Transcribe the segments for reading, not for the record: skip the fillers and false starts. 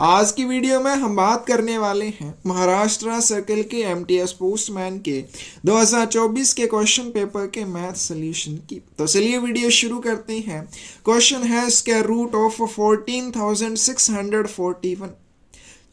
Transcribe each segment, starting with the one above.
आज की वीडियो में हम बात करने वाले हैं महाराष्ट्र सर्कल के एमटीएस पोस्टमैन के 2024 के क्वेश्चन पेपर के मैथ सॉल्यूशन की। तो चलिए वीडियो शुरू करते हैं। क्वेश्चन है स्क्वायर रूट ऑफ 14,641,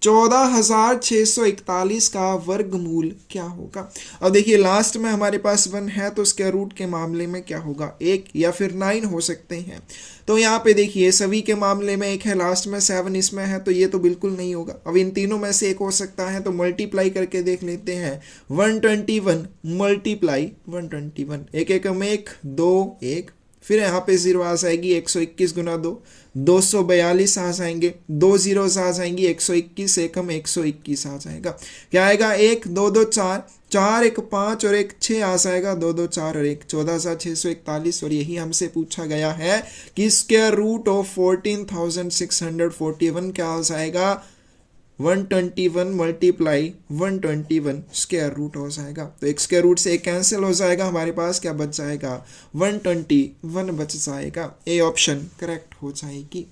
14,641 का वर्गमूल क्या होगा। अब देखिए लास्ट में हमारे पास 1 है तो स्क्वायर रूट के मामले में क्या होगा, 1 या फिर 9 हो सकते हैं। तो यहाँ पे देखिए सभी के मामले में 1 है, लास्ट में 7 इसमें है, तो ये तो बिल्कुल नहीं होगा। अब इन तीनों में से एक हो सकता है, तो मल्टीप्लाई करके देख लेते हैं। 121 मल्टीप्लाई 121, एक एक में 1 2 1, फिर यहाँ पे 0 आ जाएगी, 121 गुना 2 242 आ जाएंगे, 2 जीरोस आ जाएंगी, 121 एकम 121 आ जाएगा। क्या आएगा, 1 2 2 4 4 1 5 और 1 6 आ जाएगा, 2 2 4 और 1 14,641। और यही हमसे पूछा गया है कि स्क्वायर रूट ऑफ 14,641 क्या आ जाएगा, 121 मल्टीप्लाई 121 स्क्वायर रूट हो जाएगा। तो एक स्क्वायर रूट से एक कैंसिल हो जाएगा, हमारे पास क्या बच जाएगा, 121 बच जाएगा। ए ऑप्शन करेक्ट हो जाएगी।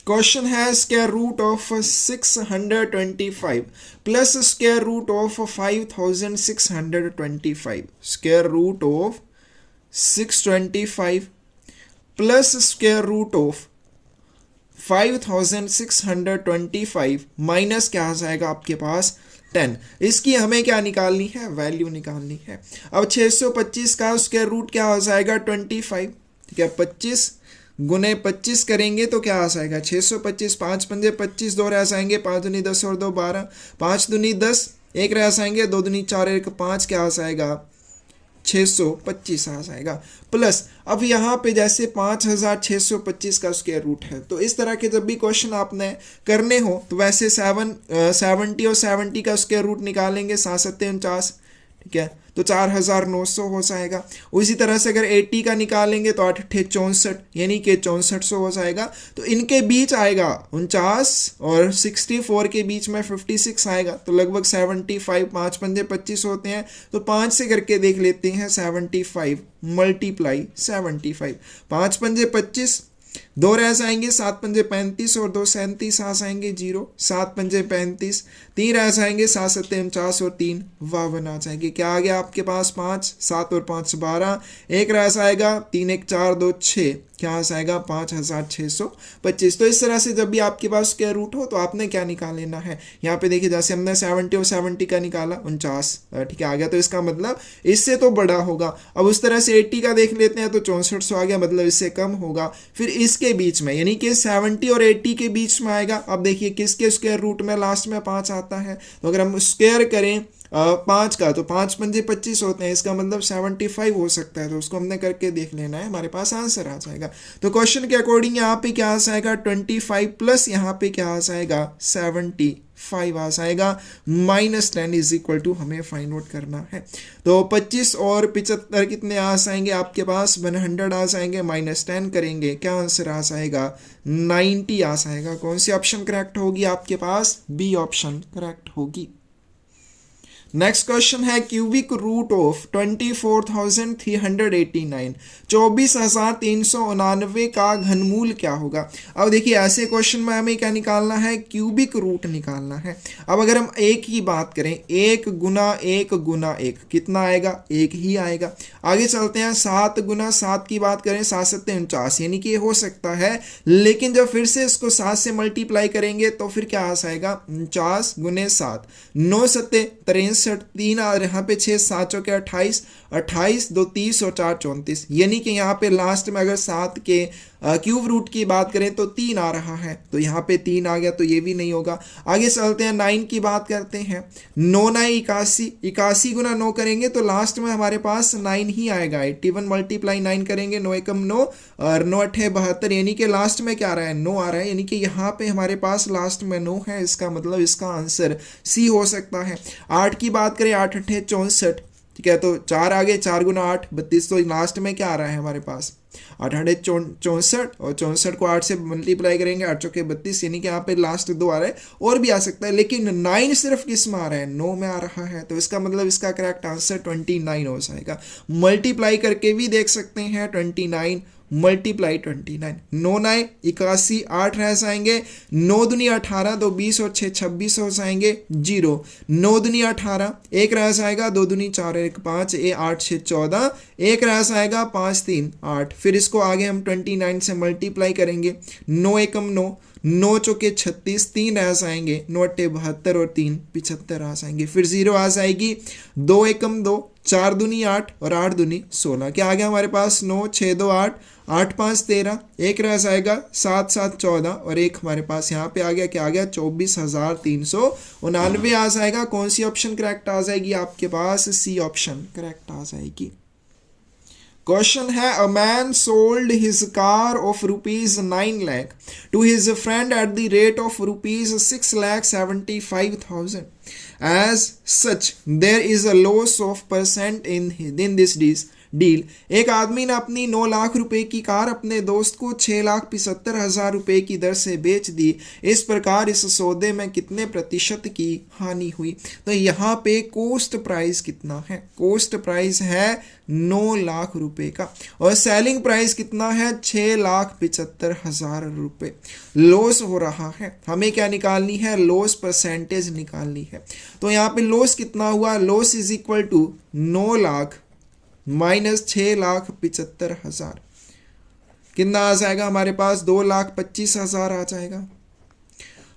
क्वेश्चन है square root of 625 plus square root of 5,625, square root of 625 plus square root of 5,625 minus क्या आ जाएगा आपके पास 10। इसकी हमें क्या निकालनी है, वैल्यू निकालनी है। अब 625 का स्क्वायर रूट क्या हो जाएगा 25, ठीक है। 25 गुने 25 करेंगे तो क्या आ जाएगा 625, 5 पंजे 25, 2 रह जाएंगे, 5 दूनी 10 और 2 12, 5 दूनी 10, 1 रह जाएंगे, 2 दूनी 4 1 5, क्या आ जाएगा 625 आ जाएगा। प्लस अब यहाँ पे जैसे 5,625 का स्क्वायर रूट है, तो इस तरह के जब भी क्वेश्चन आपने करने हो तो वैसे 70 और 70 का स्क्वायर रूट निकालेंगे, 7 7 49, ठीक है, तो 4,900 हो जाएगा। उसी तरह से अगर 80 का निकालेंगे तो 8 8 64, यानी कि 6400 हो जाएगा। तो इनके बीच आएगा 49 और 64 के बीच में 56 आएगा, तो लगभग 75, 5 पंजे 25 होते हैं, तो 5 से करके देख लेते हैं। 75 मल्टीप्लाई 75, 5 पंजे 25, 2 रह जाएंगे, 7 पंजे 35 और 2 37 आ जाएंगे 0, 7 पंजे 35, 3 रह जाएंगे, 7 7 49 और 3 52 आ जाएंगे। क्या आ गया आपके पास 5, 7 और 5 12, 1 रह जाएगा, 3 1 4 2 6, क्या आ जाएगा 5,625। तो इस तरह से जब भी आपके पास स्क्वायर रूट हो तो आपने क्या निकाल लेना है। यहाँ पे देखिए जैसे हमने 70 और 70 का निकाला 49, ठीक है, आ गया, तो इसका मतलब इससे तो बड़ा होगा। अब उस तरह से 80 का देख लेते हैं तो 6400 आ गया, मतलब इससे कम होगा। फिर इसके बीच में यानी कि 70 और 80 के बीच में आएगा। अब देखिए किसके स्क्वायर रूट में लास्ट में 5 आता है, तो अगर हम स्क्वायर करें 5 का तो 5 पंजे 25 होते हैं, इसका मतलब 75 हो सकता है, तो उसको हमने करके देख लेना है, हमारे पास आंसर आ जाएगा। तो क्वेश्चन के अकॉर्डिंग यहाँ पे क्या आ जाएगा 25 प्लस यहाँ पे क्या आ जाएगा 75 आ जाएगा, -10 इज इक्वल टू हमें फाइंड आउट करना है। तो 25 और 75 कितने आ जाएंगे आपके पास 100 आ जाएंगे, -10 करेंगे, क्या आंसर आ जाएगा 90 आ जाएगा। कौन सी ऑप्शन करेक्ट होगी आपके पास, बी ऑप्शन करेक्ट होगी। नेक्स्ट क्वेश्चन है क्यूबिक रूट ऑफ 24,389, 24,389 का घनमूल क्या होगा। अब देखिए ऐसे क्वेश्चन में हमें क्या निकालना है, क्यूबिक रूट निकालना है। अब अगर हम एक की बात करें, 1 गुना 1 गुना 1 कितना आएगा, 1 ही आएगा। आगे चलते हैं, 7 गुना 7 की बात करें, 7 7 49, यानी कि ये हो सकता है, लेकिन जब फिर से इसको 7 से मल्टीप्लाई करेंगे तो फिर क्या आ जाएगा 49 गुने 7, 9 7 63, 3 और यहाँ पे 6 7 के 28, 28 2 30 और 4 34, यानी कि यहाँ पे लास्ट में अगर 7 के क्यूब रूट की बात करें तो 3 आ रहा है, तो यहाँ पे 3 आ गया, तो ये भी नहीं होगा। आगे चलते हैं, 9 की बात करते हैं, 9 9 81, 81 गुना 9 करेंगे तो लास्ट में हमारे पास 9 ही आएगा। 81 मल्टीप्लाई 9 करेंगे, 9 एकम 9 और 9 8 72, यानी कि लास्ट में क्या आ रहा है 9 आ रहा है, यानी कि यहाँ पे हमारे पास लास्ट में 9 है, इसका मतलब इसका आंसर सी हो सकता है। 8 की बात करें, 8 8 64, ठीक है, तो 4 आगे, 4 गुना 8 32, तो लास्ट में क्या आ रहा है हमारे पास 8 8 64, और 64 को 8 से मल्टीप्लाई करेंगे, 8 चौके 32, यानी कि यहाँ पे लास्ट 2 आ रहा है, और भी आ सकता है, लेकिन 9 सिर्फ किस में आ रहा है 9 में आ रहा है, तो इसका मतलब इसका करेक्ट आंसर 29 हो जाएगा। मल्टीप्लाई करके भी देख सकते हैं, 29 मल्टीप्लाई 29, 9 9 81, 8 रह जाएंगे, 9 दूनी 18, 2 20 और 6 26 हो जाएंगे, 0, 9 दूनी 18, 1 रह जाएगा, 2 दूनी 4 1 5, 8 6 14, 1 रह जाएगा, 5 3 8। फिर इसको आगे हम 29 से मल्टीप्लाई करेंगे, 9 एकम 9, 9 चौके 36, 3 रह जाएंगे, 9 अट्ठे 72 और 3 75 आ जाएंगे। फिर 0 आ जाएगी, 2 एकम 2, 4 दूनी 8 और 8 दूनी 16। क्या आ गया हमारे पास, 9 6 2 8, 8 5 13, 1 रह जाएगा, 7 7 14 और 1 हमारे पास यहाँ पे आ गया, क्या आ गया, 24,399 आ जाएगा। कौन सी ऑप्शन करेक्ट आ जाएगी आपके पास, सी ऑप्शन करेक्ट आ जाएगी। क्वेश्चन है, a man sold his car of ₹9 lakh to his friend at the rate of ₹6,75,000 as such there is a loss of percent in this deal. एक आदमी ने अपनी 9 लाख रुपए की कार अपने दोस्त को 6,75,000 रुपए की दर से बेच दी। इस प्रकार इस सौदे में कितने प्रतिशत की हानि हुई। तो यहाँ पे कोस्ट प्राइस कितना है, कोस्ट प्राइस है 9 लाख रुपए का और सेलिंग प्राइस कितना है, 6,75,000 रुपए। लॉस हो रहा है, हमें क्या निकालनी है, लॉस परसेंटेज निकालनी है। तो यहाँ पे लॉस कितना हुआ, loss is equal to 9 lakh minus 6,75,000, कितना आ जाएगा हमारे पास, 2,25,000 आ जाएगा।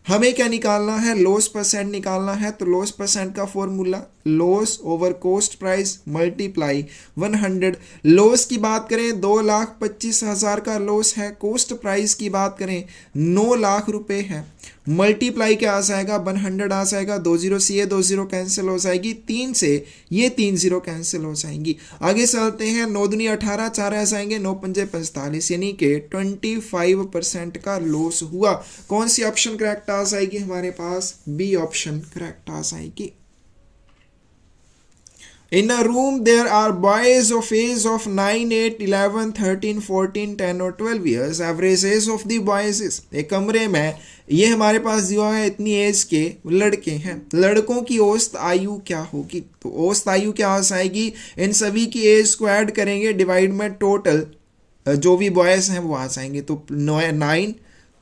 हमें क्या निकालना है, लॉस परसेंट निकालना है। तो लॉस परसेंट का formula loss over coast price multiply 100। Loss की बात करें 2,25,000 का लॉस है, कोस्ट प्राइस की बात करें 9 लाख रुपए है, मल्टीप्लाई क्या आ जाएगा, 100 आ जाएगा। 2 0 से ये 2 0 कैंसिल हो जाएगी, 3 से ये 3 0 कैंसिल हो जाएंगी। आगे चलते हैं, 9 दूनी 18, 4 आ जाएंगे, 9 पंजे 45, यानी कि 25% का लॉस हुआ। कौन सी ऑप्शन करेक्ट आ जाएगी हमारे पास, बी ऑप्शन करेक्ट आ जाएगी। In a room there are boys of age of 9, 8, 11, 13, 14, 10 और 12 years. Average age of the boys is, एक कमरे में ये हमारे पास दिया है इतनी एज के लड़के हैं, लड़कों की औसत आयु क्या होगी। तो औसत आयु क्या आ जाएगी, इन सभी की एज को ऐड करेंगे, डिवाइड में टोटल जो भी बॉयज़ हैं वो आ जाएंगे। तो 9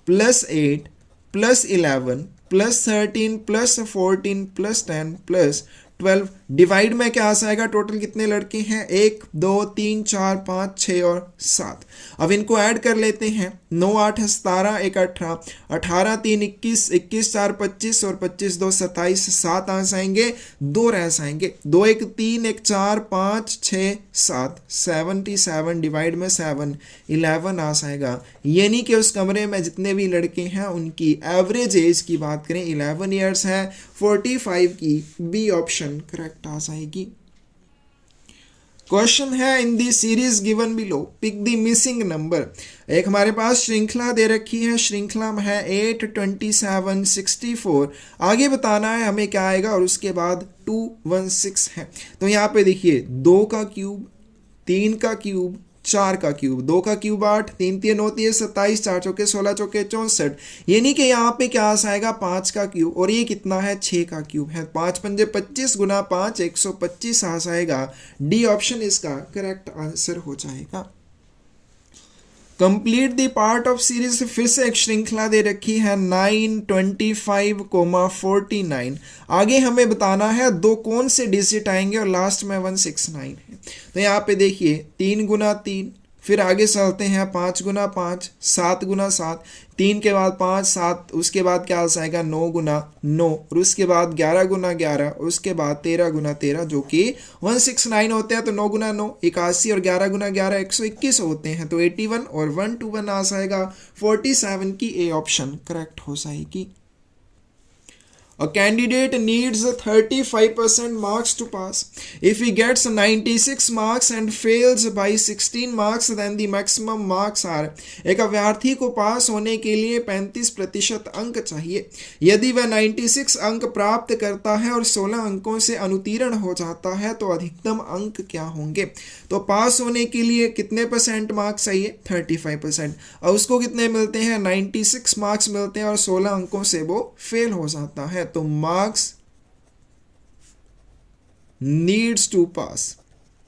+ 8 + 11 + 13 + 14 + 10 + 12 डिवाइड में क्या आ जाएगा, टोटल कितने लड़के हैं, 1 2 3 4 5 6 और 7। अब इनको ऐड कर लेते हैं, 9 8 17, 1 18, 18 3 21, 21 4 25 और 25 2 27, 7 आ जाएंगे, 2 रह जाएंगे, 2 1 3 1 4 5 6 7, 77 डिवाइड में 7 11 आ जाएगा। यानी कि उस कमरे में जितने भी लड़के हैं उनकी एवरेज एज की बात करें 11 ईयर्स है। 45 की बी ऑप्शन करेक्ट आ जाएगी। क्वेश्चन है, in the series given below pick the missing number. एक हमारे पास श्रृंखला दे रखी है, श्रृंखला में है 8 27 64। आगे बताना है हमें क्या आएगा और उसके बाद 216 है। तो यहाँ पे देखिए 2 का क्यूब, 3 का क्यूब, 4 का क्यूब, 2 का क्यूब 8, 3 3 9 3 27, 4 चौके 16 चौके 64। यानी कि यहाँ पे क्या आ जाएगा, 5 का क्यूब, और ये कितना है, 6 का क्यूब है। 5 पंजे 25 गुना 5 125 आ जाएगा। डी ऑप्शन इसका करेक्ट आंसर हो जाएगा। Complete the part of series, फिर से एक श्रृंखला दे रखी है 9 25, 49। आगे हमें बताना है दो कौन से डिजिट आएंगे और लास्ट में 169 है। तो यहाँ पे देखिए 3 गुना 3, फिर आगे चलते हैं 5 गुना 5, 7 गुना 7, 3 के बाद 5 7, उसके बाद क्या आ जाएगा 9 गुना 9, और उसके बाद 11 गुना 11, उसके बाद 13 गुना 13 जो कि 169 होते हैं। तो 9 गुना 9 81 और 11 गुना 11 121 होते हैं। तो 81 और 121 आ जाएगा। 47 की ए ऑप्शन करेक्ट हो जाएगी। A candidate needs 35% marks to pass. If he gets 96 marks and fails by 16 marks, then the maximum marks are. एक अभ्यर्थी को पास होने के लिए 35% अंक चाहिए। यदि वह 96 अंक प्राप्त करता है और 16 अंकों से अनुत्तीर्ण हो जाता है तो अधिकतम अंक क्या होंगे। तो पास होने के लिए कितने परसेंट मार्क्स चाहिए, 35%, और उसको कितने मिलते हैं, 96 मार्क्स मिलते हैं और 16 अंकों से वो फेल हो जाता है। तो मार्क्स नीड्स टू पास,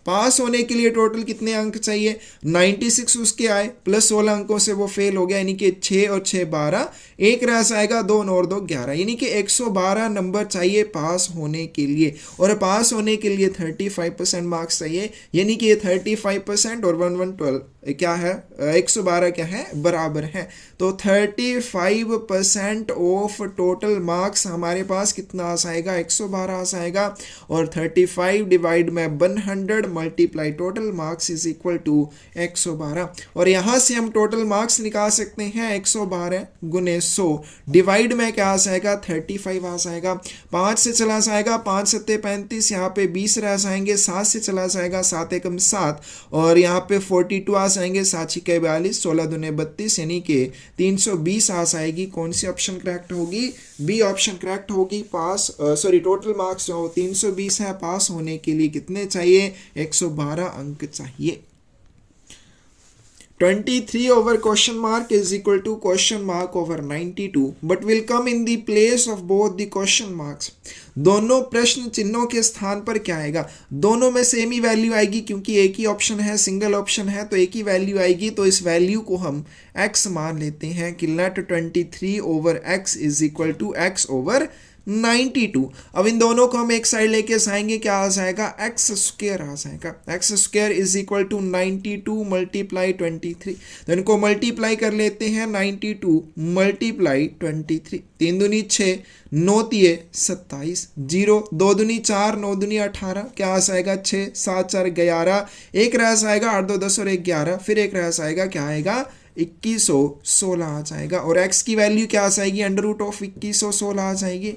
पास होने के लिए टोटल कितने अंक चाहिए, 96 उसके आए प्लस 16 अंकों से वो फेल हो गया, यानी कि 6 और 6 12, एक रह जाएगा 2 और 2 11, यानी कि 112 नंबर चाहिए पास होने के लिए। और पास होने के लिए 35% मार्क्स चाहिए, यानी कि ये 35% और 112 क्या है, 112 क्या है, बराबर है। तो 35% ऑफ टोटल मार्क्स हमारे पास कितना आ जाएगा, 112 आ जाएगा। और 35 डिवाइड में 100 multiply total marks is equal to 112। और यहाँ से हम टोटल मार्क्स निकाल सकते हैं 112 गुने 100 डिवाइड में क्या आ जाएगा, 35 आ जाएगा। 5 से चला जाएगा, 5 सत्ते 35, यहाँ पे 20 रह जाएंगे, 7 से चला जाएगा, 7 एकम 7, और यहाँ पे 42 आ जाएंगे, 7 छिके 42, 16 दूने 32, यानी कि 320 आ जाएगी। कौन सी ऑप्शन करेक्ट होगी, बी ऑप्शन करेक्ट होगी। पास टोटल मार्क्स जो 320 है, पास होने के लिए कितने चाहिए, 112 अंक चाहिए। 23 over question mark is equal to question mark over 92 but will come in the place of both the question marks। दोनों प्रश्न चिन्हों के स्थान पर क्या आएगा, दोनों में सेम ही वैल्यू आएगी, क्योंकि एक ही ऑप्शन है, सिंगल ऑप्शन है, तो एक ही वैल्यू आएगी। तो इस वैल्यू को हम x मान लेते हैं कि late 23 over x is equal to x over 92। अब इन दोनों को हम एक साइड लेके जाएंगे, क्या आ जाएगा, एक्स स्क्वायर आ जाएगा। X square is equal to 92 multiply 23। तो इनको मल्टीप्लाई कर लेते हैं, 92 मल्टीप्लाई 23, 3 दूनी 6, 9 तिये 27, 0 2 दूनी 4, 9 दूनी 18, क्या आ जाएगा 6, 7 4 11, एक रह जाएगा 8 2 10 और 1 11, फिर एक रह जाएगा, क्या आएगा 2116 आ जाएगा। और x की वैल्यू क्या आ जाएगी, अंडर रूट ऑफ 2116 आ जाएगी।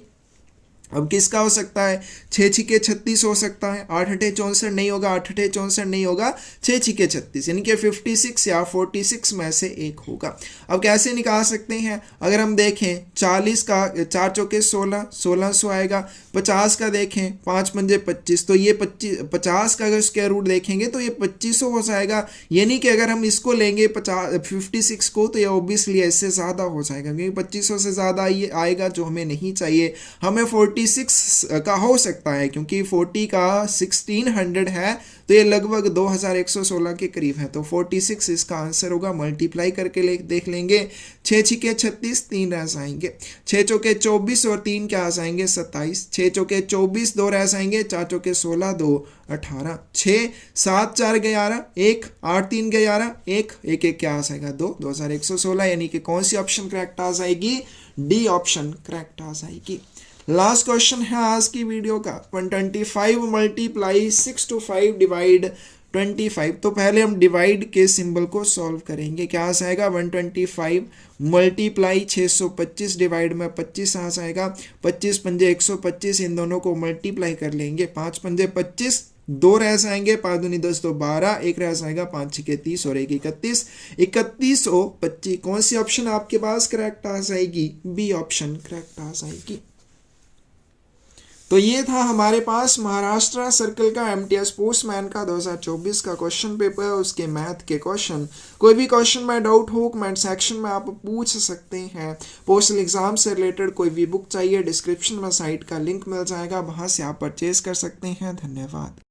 अब किसका हो सकता है, 6 छिके 36 हो सकता है, 8 अठे 64 नहीं होगा, 8 अठे 64 नहीं होगा, 6 छिके 36, यानी कि 56 या 46 में से एक होगा। अब कैसे निकाल सकते हैं, अगर हम देखें 40 का 4 चौके 16, 1600 आएगा। 50 का देखें 5 पंजे 25, तो ये 50 का अगर स्क्वायर रूट देखेंगे तो ये 2500 हो जाएगा, यानी कि अगर हम इसको लेंगे 56 को, तो ये ऑब्वियसली इससे ज़्यादा हो जाएगा, क्योंकि 2500 से ज़्यादा ये आएगा, जो हमें नहीं चाहिए। हमें 46 का हो सकता है, क्योंकि 40 का 1600 है, तो ये लगभग 2116 के करीब है। तो 46 इसका आंसर होगा। मल्टीप्लाई करके देख लेंगे, 6 छिके 36, 3 रह जाएंगे, 6 चौके 24 और 3 क्या आ जाएंगे 27, 6 चौके 24, 2 रह जाएंगे, 4 चौके 16, 2 18, 6 7 4 11, 1 8 3 11, 1 1 1 क्या आ जाएगा 2, 2116, यानी कि कौन सी ऑप्शन करेक्ट आ जाएगी, डी ऑप्शन करेक्ट आ जाएगी। लास्ट क्वेश्चन है आज की वीडियो का, 125 मल्टीप्लाई 6 to 5 डिवाइड 25। तो पहले हम डिवाइड के सिंबल को सॉल्व करेंगे, क्या आ जाएगा 125 मल्टीप्लाई 625 डिवाइड में 25 आ जाएगा। 25 पंजे 125, इन दोनों को मल्टीप्लाई कर लेंगे, 5 पंजे 25, 2 रह जाएंगे, 5 दूनी 10 तो 12, एक रह जाएगा, 5 छिके 30 और 1 31, 3125। कौन सी ऑप्शन आपके पास करेक्ट आ जाएगी, बी ऑप्शन करेक्ट आ जाएगी। तो ये था हमारे पास महाराष्ट्र सर्कल का एमटीएस पोस्टमैन का 2024 का क्वेश्चन पेपर, उसके मैथ के क्वेश्चन। कोई भी क्वेश्चन में डाउट हो कमेंट सेक्शन में आप पूछ सकते हैं। पोस्टल एग्जाम से रिलेटेड कोई भी बुक चाहिए, डिस्क्रिप्शन में साइट का लिंक मिल जाएगा, वहाँ से आप परचेज कर सकते हैं। धन्यवाद।